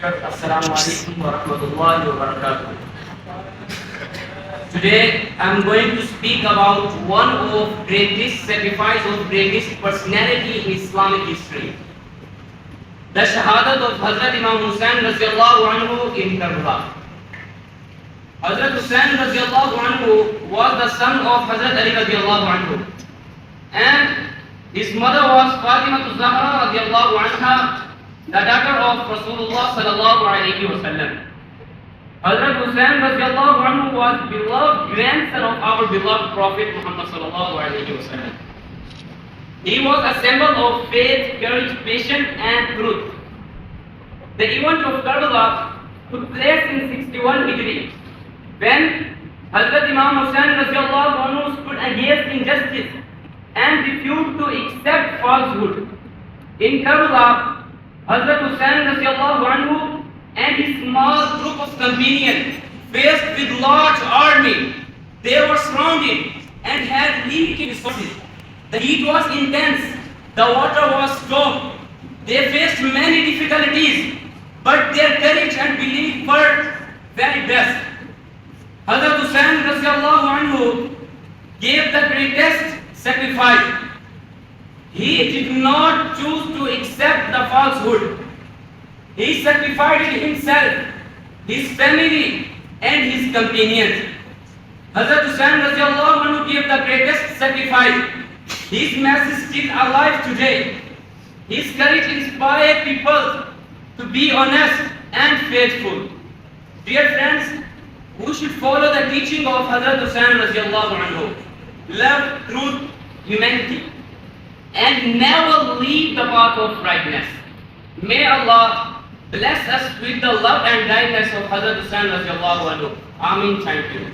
Assalamu alaikum wa rahmatullahi wa barakatuh. Today I am going to speak about one of greatest sacrifice of greatest personality in Islamic history. The shahaadat of Hazrat Imam Hussein radiallahu anhu in Karbala. Hazrat Hussein radiallahu anhu was the son of Hazrat Ali radiallahu anhu, and his mother was Fatima Zahra radiallahu anha, the daughter of Rasulullah sallallahu alayhi wa sallam. Hazrat Hussein radiallahu anhu was beloved grandson of our beloved Prophet Muhammad sallallahu alayhi wa sallam. He was a symbol of faith, courage, patience and truth. The event of Karbala took place in 61 Hijri, when Hazrat Imam Hussein radiallahu anhu stood against injustice and refused to accept falsehood. In Karbala, Hazrat Hussein radiallahu anhu and his small group of companions faced with large army. They were surrounded and had limited resources. The heat was intense, the water was stopped. They faced many difficulties, but their courage and belief were very best. Hazrat Hussein radiallahu anhu gave the greatest sacrifice. He did not choose to accept the falsehood. He sacrificed himself, his family and his companions. Hazrat Hussein radiallahu anhu gave the greatest sacrifice. His message is still alive today. His courage inspires people to be honest and faithful. Dear friends, we should follow the teaching of Hazrat Hussein radiallahu anhu. Love, truth, humanity, and never leave the path of rightness. May Allah bless us with the love and guidance of Hazrat Hussein radiallahu anhu. Ameen. Thank you.